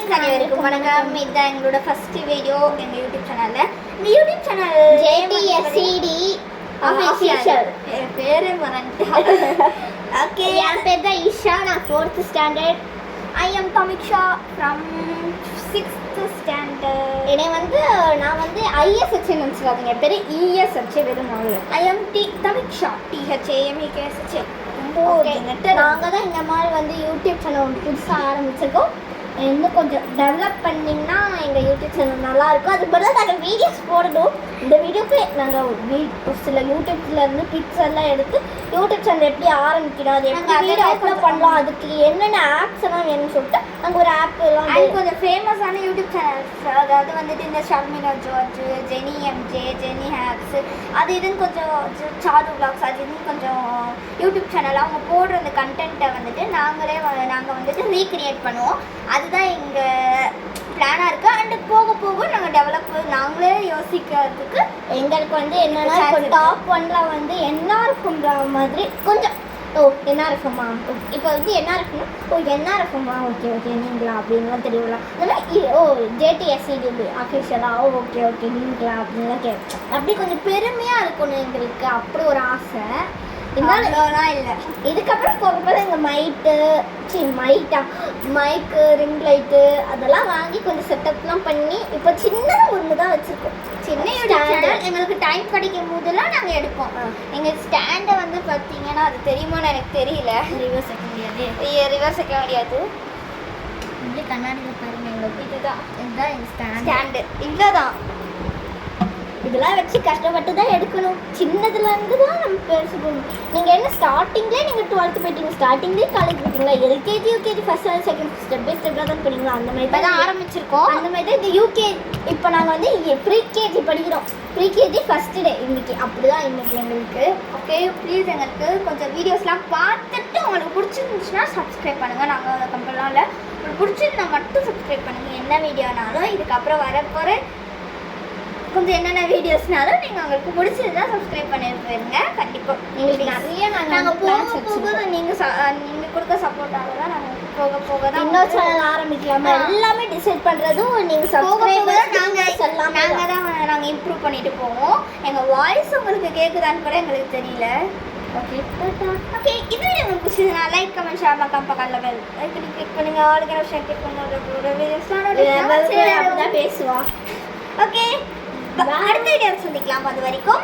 Friends அனைவருக்கும் வணக்கம். இதுதான் எங்களோட ஃபர்ஸ்ட் வீடியோ எங்கள் யூடியூப் சேனலில். இந்த யூடியூப் சேனல் JTSCD official. என் பேரே மறந்துட்டேன். ஓகே, என் பேர் தான் இஷா. நான் 4th standard. I am Tamiksha from 6th standard. நான் வந்து ISH நினச்சிடாதீங்க, பேர் ESH வெறும் நாள். I am Tamiksha THAMEKSH. நாங்கள் தான் இந்த மாதிரி வந்து யூடியூப் சேனல் ஒன்று புதுசாக ஆரம்பிச்சிருக்கோம். இன்னும் கொஞ்சம் டெவலப் பண்ணிங்கன்னா எங்கள் யூடியூப் சேனல் நல்லாயிருக்கும். அது பதிலாக நாங்கள் வீடியோஸ் போடணும். இந்த வீடியோக்கு நாங்கள் சில யூடியூப்லேருந்து பிக்ஸ் எல்லாம் எடுத்து யூடியூப் சேனல் எப்படி ஆரம்பிக்கணும், அது எப்படி வீடியோ அப்லோட் பண்ணலாம், அதுக்கு என்னென்ன ஆப்ஸ் எல்லாம் வேணும்னு சொல்லிட்டு அங்கே ஒரு ஆப் எல்லாம் கொஞ்சம் ஃபேமஸான யூடியூப் சேனல்ஸ், அதாவது வந்துட்டு இந்த Sharmina George, Jenny MJ, Jenny ஹேப்ஸ், அது இதுன்னு கொஞ்சம் சாரு விளாக்ஸ், அது இதுன்னு கொஞ்சம் யூடியூப் சேனல் அவங்க போடுற அந்த கண்டென்ட்டை வந்துட்டு நாங்கள் வந்துட்டு ரீக்ரியேட் பண்ணுவோம். அதுதான் எங்கள் பிளானாக இருக்குது. அண்டு போக போக நாங்கள் டெவலப் நாங்களே யோசிக்கிறதுக்கு எங்களுக்கு வந்து என்னென்னா இப்போ டாப் 1ல வந்து NRFன்ற மாதிரி கொஞ்சம் NRFமா இப்போ வந்து NRFமா ஓகே நீங்களா அப்படின்லாம் தெரியல. அந்த மாதிரி JTSCD அஃபிஷியலாக ஓகே நீங்களா அப்படின்லாம் அப்படி கொஞ்சம் பெருமையாக இருக்கணும் எங்களுக்கு. அப்படி ஒரு ஆசை. இருந்தாலும் இல்லை. இதுக்கப்புறம் போக எங்கள் மைக்கு ரிங் லைட்டு அதெல்லாம் வாங்கி கொஞ்சம் செட்டப்லாம் பண்ணி இப்போ சின்னதாக ஒன்று தான் வச்சுருக்கோம். சின்ன ஸ்டாண்டர்ட் எங்களுக்கு டைம் கிடைக்கும் போதெல்லாம் நாங்கள் எடுப்போம். எங்கள் ஸ்டாண்டை வந்து பார்த்தீங்கன்னா அது தெரியுமான்னு எனக்கு தெரியல. ரிவர்ஸ் வைக்க முடியாது. இப்படி கண்ணாடியில் பாருங்கள், எங்களுக்கு இதுதான் எங்கள் ஸ்டாண்டு இவ்வளோதான். இதெல்லாம் வச்சு கஷ்டப்பட்டு தான் எடுக்கணும். சின்னதுலேருந்து தான் நம்ம பெருசு போகணும். நீங்கள் என்ன ஸ்டார்டிங்லேயே நீங்கள் 12th போயிட்டீங்க, ஸ்டார்டிங்லேயே காலேஜ் போயிட்டீங்களா? LKG UKG first standard second step by ஸ்டெப்பாக தான் போனீங்களா? அந்த மாதிரி தான் ஆரம்பிச்சிருக்கோம். அந்த மாதிரி தான் இந்த UKG. இப்போ நாங்கள் வந்து ப்ரீகேஜி படிக்கிறோம். ப்ரீகேஜி ஃபஸ்ட் டே இன்னைக்கு. அப்படி தான் இன்னைக்கு எங்களுக்கு. ஓகே, ப்ளீஸ் எங்களுக்கு கொஞ்சம் வீடியோஸ்லாம் பார்த்துட்டு உங்களுக்கு பிடிச்சிருந்துச்சுன்னா சப்ஸ்கிரைப் பண்ணுங்கள். நாங்கள் அதை கம்பெல்லாம் இல்லை, உங்களுக்கு பிடிச்சிருந்தா மட்டும் சப்ஸ்கிரைப் பண்ணுங்கள். என்ன வீடியோனாலும் இதுக்கப்புறம் வரப்போகிற கொஞ்சம் என்னென்ன வீடியோஸ்னாலும் நீங்கள் உங்களுக்கு பிடிச்சிருந்தா சப்ஸ்கிரைப் பண்ணிருங்க. கண்டிப்பாக எங்களுக்கு நிறைய நாங்கள் போக நீங்கள் கொடுக்க சப்போர்ட்டாக தான் நாங்கள் போக தான் இன்னொரு சேனல் ஆரம்பிக்கலாமா எல்லாமே டிசைட் பண்ணுறதும் நீங்கள் சப்ஸ்கிரைபர் நாங்கள் இம்ப்ரூவ் பண்ணிட்டு போவோம். எங்கள் வாய்ஸ் உங்களுக்கு கேட்குதான்னு கூட எங்களுக்கு தெரியல. ஓகே, இது உங்களுக்கு பிடிச்சதுன்னா லைக் கமெண்ட் ஷேர் மறக்காம பக்கத்துல பெல் ஐக்கனை கிளிக் பண்ணுங்க. ஆளுக்கு ஷேர் கிளிக் பண்ணுங்க. பேசுவோம். ஓகே, அடுத்த வீடியோவில் சந்திக்கலாம். அது வரைக்கும்